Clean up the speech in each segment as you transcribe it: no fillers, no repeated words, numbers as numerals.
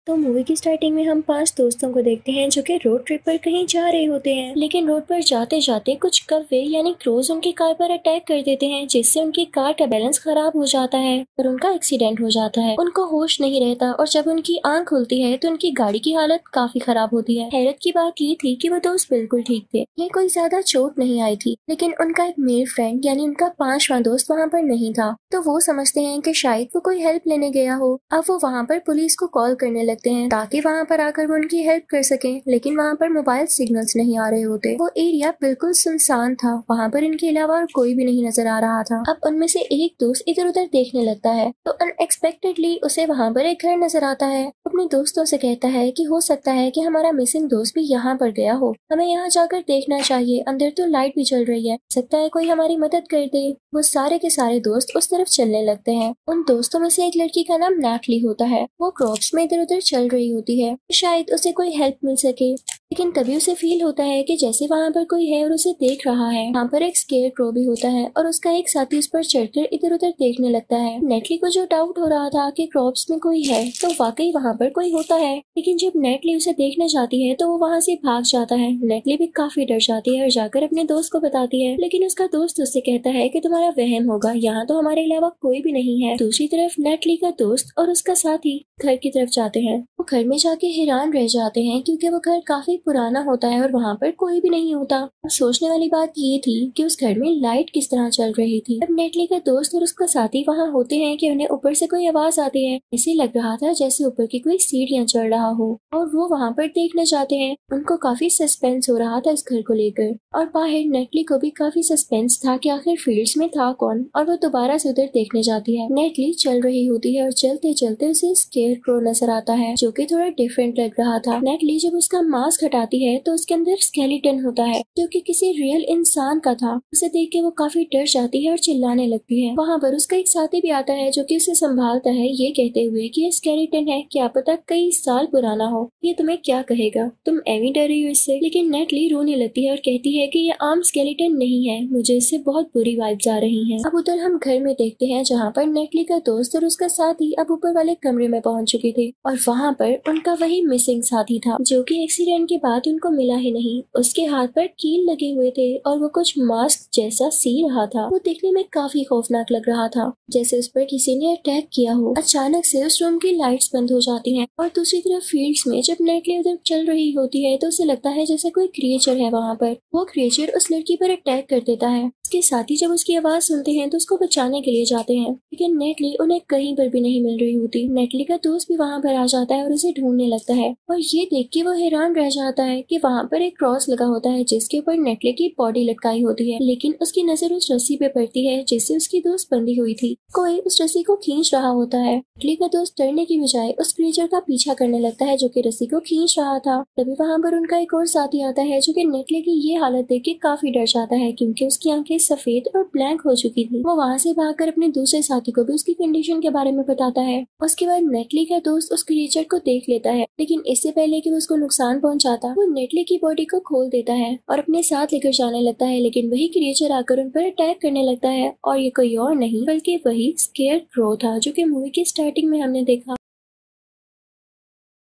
तो मूवी की स्टार्टिंग में हम 5 दोस्तों को देखते हैं जो कि रोड ट्रिप पर कहीं जा रहे होते हैं, लेकिन रोड पर जाते जाते कुछ कौवे यानी क्रोज उनकी कार पर अटैक कर देते हैं, जिससे उनकी कार का बैलेंस खराब हो जाता है और उनका एक्सीडेंट हो जाता है। उनको होश नहीं रहता और जब उनकी आंख खुलती है तो उनकी गाड़ी की हालत काफी खराब होती है। हैरत की बात ये थी कि वो दोस्त बिल्कुल ठीक थे, ये कोई ज्यादा चोट नहीं आई थी, लेकिन उनका एक मेल फ्रेंड यानी उनका 5वां दोस्त वहाँ पर नहीं था। तो वो समझते हैं कि शायद वो कोई हेल्प लेने गया हो। अब वो वहाँ पर पुलिस को कॉल करने लगते हैं ताकि वहाँ पर आकर वो उनकी हेल्प कर सकें, लेकिन वहाँ पर मोबाइल सिग्नल्स नहीं आ रहे होते। वो एरिया बिल्कुल सुनसान था, वहाँ पर इनके अलावा और कोई भी नहीं नजर आ रहा था। अब उनमें से एक दोस्त इधर उधर देखने लगता है तो अनएक्सपेक्टेडली उसे वहाँ पर एक घर नजर आता है। अपने दोस्तों से कहता है कि हो सकता है कि हमारा मिसिंग दोस्त भी यहाँ पर गया हो, हमें यहाँ जाकर देखना चाहिए, अंदर तो लाइट भी चल रही है, सकता है कोई हमारी मदद कर दे। वो सारे के सारे दोस्त उस तरफ चलने लगते हैं। उन दोस्तों में से एक लड़की का नाम नैटली होता है। वो क्रॉप्स में इधर उधर चल रही होती है, शायद उसे कोई हेल्प मिल सके, लेकिन तभी उसे फील होता है कि जैसे वहाँ पर कोई है और उसे देख रहा है। वहाँ पर एक स्केयर क्रो भी होता है और उसका एक साथी उस पर चढ़कर इधर उधर देखने लगता है। नेटली को जो डाउट हो रहा था कि क्रॉप्स में कोई है, तो वाकई वहाँ पर कोई होता है, लेकिन जब नेटली उसे देखना चाहती है तो वो वहाँ से भाग जाता है। नेटली भी काफी डर जाती है और जाकर अपने दोस्त को बताती है, लेकिन उसका दोस्त उससे कहता है कि तुम्हारा वहम होगा, यहाँ तो हमारे अलावा कोई भी नहीं है। दूसरी तरफ नेटली का दोस्त और उसका साथी घर की तरफ जाते हैं। वो घर में जाके हैरान रह जाते हैं क्योंकि वो घर काफी पुराना होता है और वहाँ पर कोई भी नहीं होता। अब सोचने वाली बात ये थी कि उस घर में लाइट किस तरह चल रही थी। अब नेटली का दोस्त और उसका साथी वहाँ होते हैं कि उन्हें ऊपर से कोई आवाज आती है। ऐसे लग रहा था जैसे ऊपर की कोई सीढ़ियाँ चढ़ रहा हो और वो वहाँ पर देखने जाते हैं। उनको काफी सस्पेंस हो रहा था इस घर को लेकर और बाहर नेटली को भी काफी सस्पेंस था कि आखिर फील्ड्स में था कौन, और वो दोबारा से उधर देखने जाती है। नेटली चल रही होती है और चलते चलते उसे स्केयर क्रो नजर आता है जो कि थोड़ा डिफरेंट लग रहा था। नेटली जब उसका मास्क हटाती है तो उसके अंदर स्केलेटन होता है जो कि किसी रियल इंसान का था। उसे देख के वो काफी डर जाती है और चिल्लाने लगती है। वहाँ पर उसका एक साथी भी आता है जो कि उसे संभालता है, ये कहते हुए कि ये स्केलेटन है, क्या पता कई साल पुराना हो, ये तुम्हें क्या कहेगा, तुम एवी डर रही हो इससे। लेकिन नेटली रोने लगती है और कहती है कि ये आम स्केलेटन नहीं है, मुझे इससे बहुत बुरी वाइब्स आ रही हैं। अब उधर हम घर में देखते हैं जहाँ पर नेटली का दोस्त और उसका साथी अब ऊपर वाले कमरे में पहुंच चुके थे और वहाँ पर उनका वही मिसिंग साथी था जो कि एक्सीडेंट के बाद उनको मिला ही नहीं। उसके हाथ पर कील लगे हुए थे और वो कुछ मास्क जैसा सी रहा था। वो देखने में काफी खौफनाक लग रहा था, जैसे उस पर किसी ने अटैक किया हो। अचानक से उस रूम की लाइट्स बंद हो जाती हैं और दूसरी तरफ फील्ड्स में जब नेटली उधर चल रही होती है तो उसे लगता है जैसे कोई क्रिएचर है वहाँ पर। वो क्रिएचर उस लड़की पर अटैक कर देता है। उसके साथी जब उसकी आवाज सुनते हैं तो उसको बचाने के लिए जाते हैं, लेकिन नेटली उन्हें कहीं पर भी नहीं मिल रही होती। नेटली का दोस्त भी वहाँ पर आ जाता है और उसे ढूंढने लगता है और ये देख के वो हैरान रह जाता है कि वहाँ पर एक क्रॉस लगा होता है जिसके ऊपर नेटली की बॉडी लटकाई होती है, लेकिन उसकी नजर उस रस्सी पे पड़ती है जिससे उसकी दोस्त बंधी हुई थी। कोई उस रस्सी को खींच रहा होता है। नेटली का दोस्त डरने की बजाय उस क्रिएचर का पीछा करने लगता है जो कि रस्सी को खींच रहा था। तभी वहाँ पर उनका एक और साथी आता है जो कि नेटली की ये हालत देख के काफी डर जाता है क्योंकि उसकी आंखें सफेद और ब्लैंक हो चुकी थी। वो वहाँ से भागकर अपने दूसरे साथी को भी उसकी कंडीशन के बारे में बताता है। उसके बाद नेटली का दोस्त उस क्रिएचर को देख लेता है, लेकिन इससे पहले कि वो उसको नुकसान पहुंचाता वो नेटली की बॉडी को खोल देता है और अपने साथ लेकर जाने लगता है, लेकिन वही क्रिएचर आकर उन पर अटैक करने लगता है और ये कोई और नहीं बल्कि वही स्केयर क्रो था जो कि मूवी की स्टार्टिंग में हमने देखा।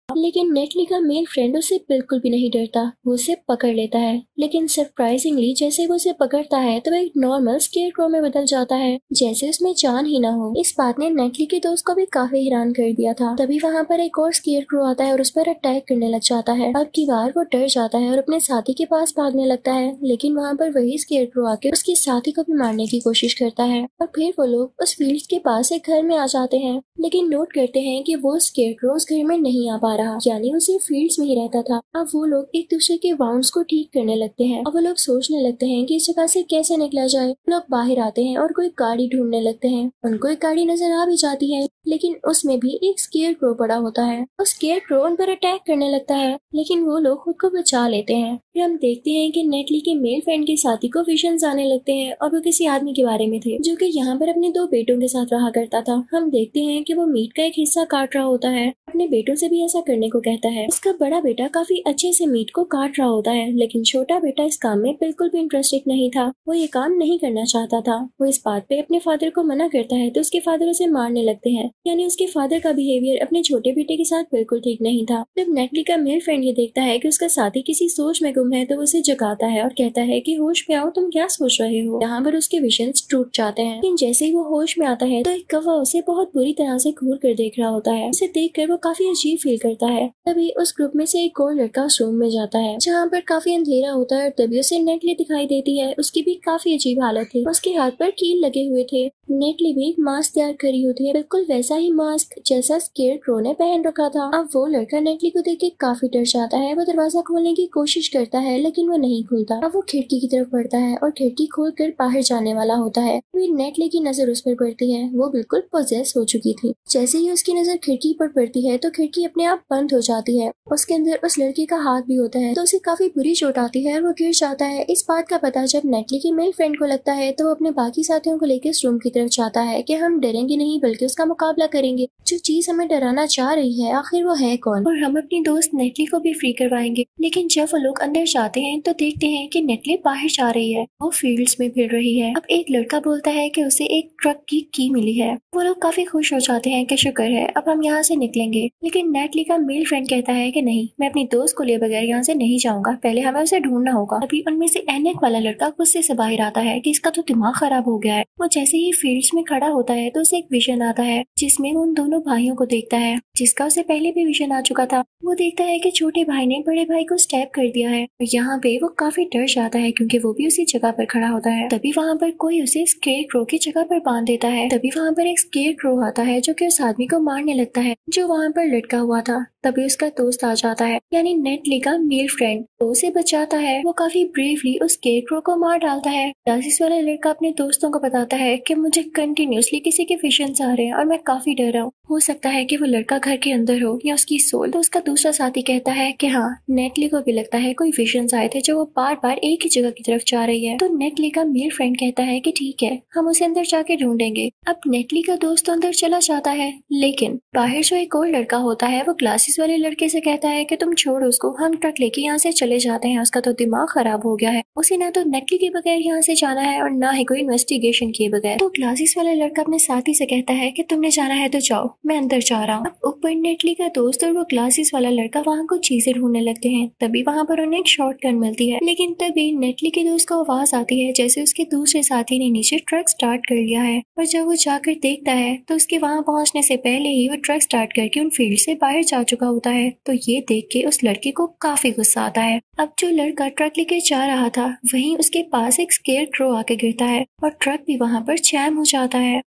लेकिन नेटली का मेल फ्रेंड उससे बिल्कुल भी नहीं डरता, वो उसे पकड़ लेता है, लेकिन सरप्राइजिंगली जैसे वो उसे पकड़ता है तो एक नॉर्मल स्केयर क्रो में बदल जाता है, जैसे उसमें जान ही ना हो। इस बात ने नेटली के दोस्त को भी काफी हैरान कर दिया था। तभी वहाँ पर एक और स्केयर क्रो आता है और उस पर अटैक करने लग जाता है। अब की बार वो डर जाता है और अपने साथी के पास भागने लगता है, लेकिन वहाँ पर वही स्केयर क्रो आके उसके साथी को भी मारने की कोशिश करता है और फिर वो लोग उस फील्ड के पास एक घर में आ जाते हैं, लेकिन नोट करते हैं कि वो स्केयर क्रो उस घर में नहीं आ पा रहा, यानी वो सिर्फ फील्ड्स में ही रहता था। अब वो लोग एक दूसरे के वाउंड्स को ठीक करने लगते हैं और वो लोग सोचने लगते हैं कि इस जगह से कैसे निकला जाए। लोग बाहर आते हैं और कोई गाड़ी ढूंढने लगते हैं। उनको एक गाड़ी नजर आ भी जाती है, लेकिन उसमें भी एक स्केयर क्रो पड़ा होता है और स्केयर क्रो उन पर अटैक करने लगता है, लेकिन वो लोग खुद को बचा लेते हैं। फिर हम देखते हैं कि नेटली के मेल फ्रेंड के साथी को विजन्स आने लगते हैं और वो किसी आदमी के बारे में थे जो कि यहाँ पर अपने 2 बेटों के साथ रहा करता था। हम देखते हैं कि वो मीट का एक हिस्सा काट रहा होता है, अपने बेटों से भी ऐसा करने को कहता है। उसका बड़ा बेटा काफी अच्छे से मीट को काट रहा होता है, लेकिन छोटा बेटा इस काम में बिल्कुल भी इंटरेस्टेड नहीं था। वो ये काम नहीं करना चाहता था। वो इस बात पे अपने फादर को मना करता है तो उसके फादर उसे मारने लगते हैं। यानी उसके फादर का बिहेवियर अपने छोटे बेटे के साथ बिल्कुल ठीक नहीं था। जब नेटली का मेल फ्रेंड ये देखता है कि उसका साथी किसी सोच में गुम है तो उसे जगाता है और कहता है कि होश में आओ, तुम क्या सोच रहे हो। यहाँ पर उसके विजन्स टूट जाते हैं, लेकिन जैसे ही वो होश में आता है तो एक कौवा उसे बहुत बुरी तरह से घूर कर देख रहा होता है। उसे देखकर वो काफी अजीब फील करता है। तभी उस ग्रुप में से एक और लड़का उस रूम में जाता है जहाँ पर काफी अंधेरा होता है और तभी उसे नेटली दिखाई देती है। उसकी भी काफी अजीब हालत थी, उसके हाथ पर कील लगे हुए थे। नेटली भी एक मास्क तैयार करी होती है, बिल्कुल वैसा ही मास्क जैसा स्केयरक्रो ने पहन रखा था। अब वो लड़का नेटली को देख के काफी डर जाता है। वो दरवाजा खोलने की कोशिश करता है लेकिन वो नहीं खुलता। अब वो खिड़की की तरफ बढ़ता है और खिड़की खोलकर बाहर जाने वाला होता है। फिर नेटली की नजर उस पर पड़ती है। वो बिल्कुल पोजेस हो चुकी थी। जैसे ही उसकी नजर खिड़की पर पड़ती है तो खिड़की अपने आप बंद हो जाती है। उसके अंदर उस लड़के का हाथ भी होता है तो उसे काफी बुरी चोट आती है और वो गिर जाता है। इस बात का पता जब नेटली की मेल फ्रेंड को लगता है तो वो अपने बाकी साथियों को लेकर इस रूम की तरफ जाता है कि हम डरेंगे नहीं बल्कि उसका मुकाबला करेंगे। जो चीज हमें डराना चाह रही है आखिर वो है कौन, और हम अपनी दोस्त नेटली को भी फ्री करवाएंगे। लेकिन जब वो लोग अंदर जाते हैं तो देखते हैं कि नेटली बाहर जा रही है। वो फील्ड्स में फिर रही है। अब एक लड़का बोलता है कि उसे एक ट्रक की की मिली है। वो लोग काफी खुश हो जाते हैं कि शुक्र है अब हम यहाँ से निकलेंगे। लेकिन नेटली का मेल फ्रेंड कहता है कि नहीं, मैं अपनी दोस्त को लिए बगैर यहाँ से नहीं जाऊंगा, पहले हमें उसे ढूंढना होगा। अभी उनमें से एनेक वाला लड़का गुस्से से बाहर आता है कि इसका तो दिमाग खराब हो गया है। वो जैसे ही फील्ड्स में खड़ा होता है तो उसे एक विजन आता है जिसमें वो उन दोनों भाइयों को देखता है जिसका उसे पहले भी विजन आ चुका था। वो देखता है कि छोटे भाई ने बड़े भाई को स्टैब कर दिया है। यहाँ पे वो काफी डर जाता है क्योंकि वो भी उसी जगह पर खड़ा होता है। तभी वहाँ पर कोई उसे स्केयरक्रो की जगह पर बांध देता है। तभी वहाँ पर एक स्केयरक्रो आता है जो कि उस आदमी को मारने लगता है जो वहाँ पर लटका हुआ था। तभी उसका दोस्त आ जाता है यानी नेटली का मेल फ्रेंड, तो उसे बचाता है। वो काफी ब्रेवली उस स्केयरक्रो को मार डालता है। क्लासेस वाला लड़का अपने दोस्तों को बताता है कि मुझे कंटिन्यूसली किसी के विजन्स आ रहे हैं और मैं काफी डर रहा हूँ। हो सकता है कि वो लड़का घर के अंदर हो या उसकी सोल। तो उसका दूसरा साथी कहता है कि हाँ, नेटली को भी लगता है कोई विजन्स आए थे जो वो बार बार एक ही जगह की तरफ जा रही है। तो नेटली का मेल फ्रेंड कहता है कि ठीक है, हम उसे अंदर जाके ढूंढेंगे। अब नेटली का दोस्त अंदर चला जाता है, लेकिन बाहर जो एक और लड़का होता है वो क्लासेस वाले लड़के से कहता है कि तुम छोड़ो उसको, हम ट्रक लेके यहाँ से चले जाते हैं, उसका तो दिमाग खराब हो गया है, उसे ना तो नेटली के बगैर यहाँ से जाना है और ना ही कोई इन्वेस्टिगेशन किए बगैर। तो क्लासेस वाला लड़का अपने साथी से कहता है कि तुमने जाना है तो जाओ, मैं अंदर जा रहा हूँ। ऊपर नेटली का दोस्त और वो क्लासेस वाला लड़का वहाँ कुछ चीजें ढूंढने लगते हैं। तभी वहाँ पर उन्हें एक शॉटगन मिलती है, लेकिन तभी नेटली के दोस्त को आवाज आती है जैसे उसके दूसरे साथी ने नीचे ट्रक स्टार्ट कर लिया है। और जब वो जाकर देखता है तो उसके वहाँ पहुँचने से पहले ही वो ट्रक स्टार्ट करके उन फील्ड से बाहर जा चुका होता है। तो ये देख के उस लड़के को काफी गुस्सा आता है। अब जो लड़का ट्रक लेकर जा रहा था वहीं उसके पास एक स्केयरक्रो आके गिरता है और ट्रक भी वहाँ पर जैम हो जाता है।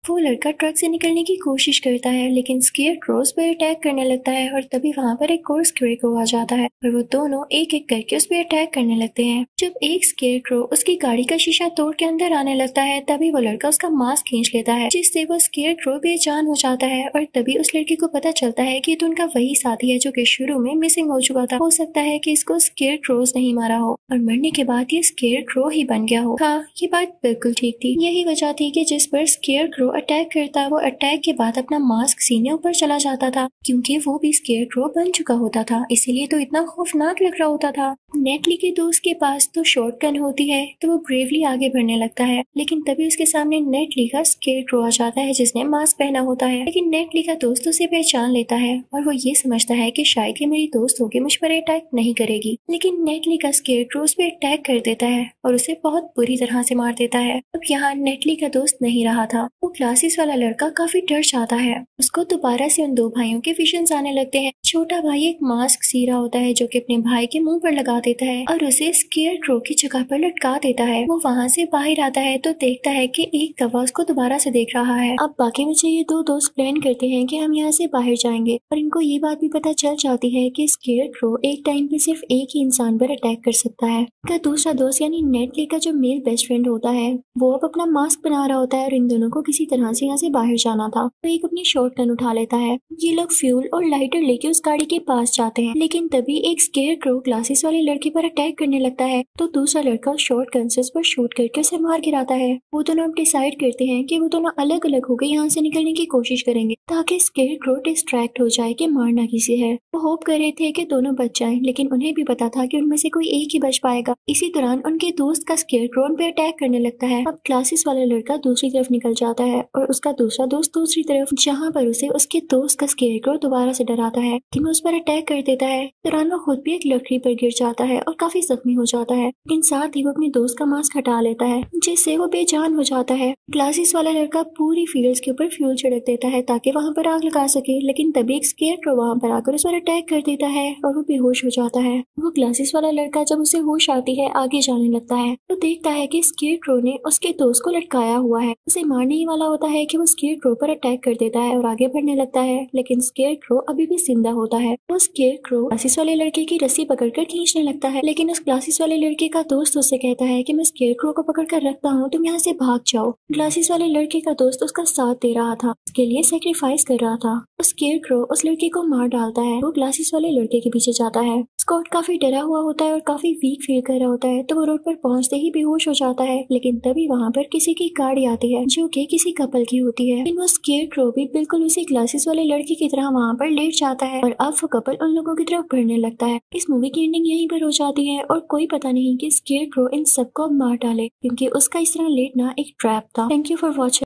वो लड़का ट्रक से निकलने की कोशिश करता है लेकिन स्केयरक्रो उस पर अटैक करने लगता है और तभी वहाँ पर एक और स्केयरक्रो आ जाता है और वो दोनों एक एक करके उस पर अटैक करने लगते हैं। जब एक स्केयरक्रो उसकी गाड़ी का शीशा तोड़ के अंदर आने लगता है तभी वो लड़का उसका मास्क खींच लेता है जिससे वो स्केयरक्रो बेजान हो जाता है। और तभी उस लड़के को पता चलता है कि तो उनका वही साथी है जो कि शुरू में मिसिंग हो चुका था। हो सकता है कि इसको स्केयरक्रोज नहीं मारा हो और मरने के बाद ये स्केयरक्रो ही बन गया हो। हाँ, ये बात बिल्कुल ठीक थी। यही वजह थी कि जिस पर स्केयरक्रो अटैक करता वो अटैक के बाद अपना मास्क सीने ऊपर चला जाता था क्योंकि वो भी स्केयरक्रो बन चुका होता था, इसीलिए तो इतना खौफनाक लग रहा होता था। नेटली के दोस्त के पास तो शॉटगन होती है तो वो ब्रेवली आगे बढ़ने लगता है, लेकिन तभी उसके सामने नेटली का स्केयरक्रो आ जाता है जिसने मास्क पहना होता है। लेकिन नेटली का दोस्त उसे पहचान लेता है और वो ये समझता है कि शायद ये मेरी दोस्त होगी, मुझ पर अटैक नहीं करेगी। लेकिन नेटली का स्केयरक्रो उस पर अटैक कर देता है और उसे बहुत बुरी तरह से मार देता है। अब यहाँ नेटली का दोस्त नहीं रहा था। वो क्लासेस वाला लड़का काफी डर जाता है। उसको दोबारा से उन दो भाइयों के विजन्स आने लगते हैं। छोटा भाई एक मास्क सी रहा होता है जो कि अपने भाई के मुंह पर लगा देता है और उसे स्केयरक्रो की जगह पर लटका देता है। वो वहाँ से बाहर आता है तो देखता है कि एक कौवा उसको दोबारा से देख रहा है। अब बाकी बच्चे ये दो दोस्त प्लान करते हैं कि हम यहाँ से बाहर जाएंगे और इनको ये बात भी पता चल जाती है कि स्केयरक्रो एक टाइम पे सिर्फ एक ही इंसान पर अटैक कर सकता है। का दूसरा दोस्त यानी नेटली का जो मेल बेस्ट फ्रेंड होता है वो अब अपना मास्क बना रहा होता है और इन दोनों को किसी तरह से यहाँ से बाहर जाना था। तो एक अपनी शॉटगन उठा लेता है। ये लोग फ्यूल और लाइटर लेके उस गाड़ी के पास जाते हैं, लेकिन तभी एक स्केयरक्रो क्लासेस वाले लड़के पर अटैक करने लगता है तो दूसरा लड़का शॉटगन से उस पर शूट करके उसे मार गिराता है। वो दोनों अब डिसाइड करते हैं कि वो दोनों अलग अलग होकर यहाँ से निकलने की कोशिश करेंगे ताकि स्केयरक्रो डिस्ट्रैक्ट हो जाए कि मारना किसी है। वो होप कर रहे थे कि दोनों बच जाएं, लेकिन उन्हें भी पता था कि उनमें से कोई एक ही बच पाएगा। इसी दौरान उनके दोस्त का स्केयरक्रो उन पे अटैक करने लगता है। अब क्लासेस वाला लड़का दूसरी तरफ निकल जाता है और उसका दूसरा दोस्त दूसरी तरफ, जहाँ पर उसे उसके दोस्त का स्केयरक्रो दोबारा से डराता है कि वो उस पर अटैक कर देता है। दौरान वो खुद भी एक लकड़ी पर गिर जाता है और काफी जख्मी हो जाता है, लेकिन साथ ही वो अपने दोस्त का मास्क हटा लेता है जिससे वो बेजान हो जाता है। ग्लासेस वाला लड़का पूरी फील्ड्स के ऊपर फ्यूल छिड़क देता है ताकि वहाँ पर आग लगा सके, लेकिन तभी एक स्केयरक्रो वहाँ पर आकर उस पर अटैक कर देता है और वो बेहोश हो जाता है। वो ग्लासेस वाला लड़का जब उसे होश आती है आगे जाने लगता है तो देखता है कि स्केयरक्रो ने उसके दोस्त को लटकाया हुआ है। उसे मारने ही वाला होता है कि वो स्केयरक्रो पर अटैक कर देता है और आगे बढ़ने लगता है, लेकिन स्केयरक्रो अभी भी जिंदा होता है। वो स्केयरक्रो ग्लासेस वाले लड़के की रस्सी पकड़कर खींचने लगता है, लेकिन उस ग्लासेस वाले लड़के का दोस्त उससे कहता है कि मैं स्केयरक्रो को पकड़कर रखता हूँ, तुम यहाँ से भाग जाओ। ग्लासेस वाले लड़के का दोस्त उसका साथ दे रहा था, उसके लिए सेक्रीफाइस कर रहा था। स्केयरक्रो उस लड़के को मार डालता है। वो ग्लासेस वाले लड़के के पीछे जाता है। स्कॉट काफी डरा हुआ होता है और काफी वीक फील कर रहा होता है, तो वो रोड पर पहुंचते ही बेहोश हो जाता है, लेकिन तभी वहाँ पर किसी की गाड़ी आती है जो कि किसी कपल की होती है। लेकिन वो स्केयरक्रो भी बिल्कुल उसी ग्लासेस वाले लड़के की तरह वहाँ पर लेट जाता है और अब वो कपल उन लोगों की तरफ बढ़ने लगता है। इस मूवी की एंडिंग यहीं पर हो जाती है और कोई पता नहीं कि स्केयरक्रो इन सबको मार डाले, क्योंकि उसका इस तरह लेटना एक ट्रैप था। Thank you for watching.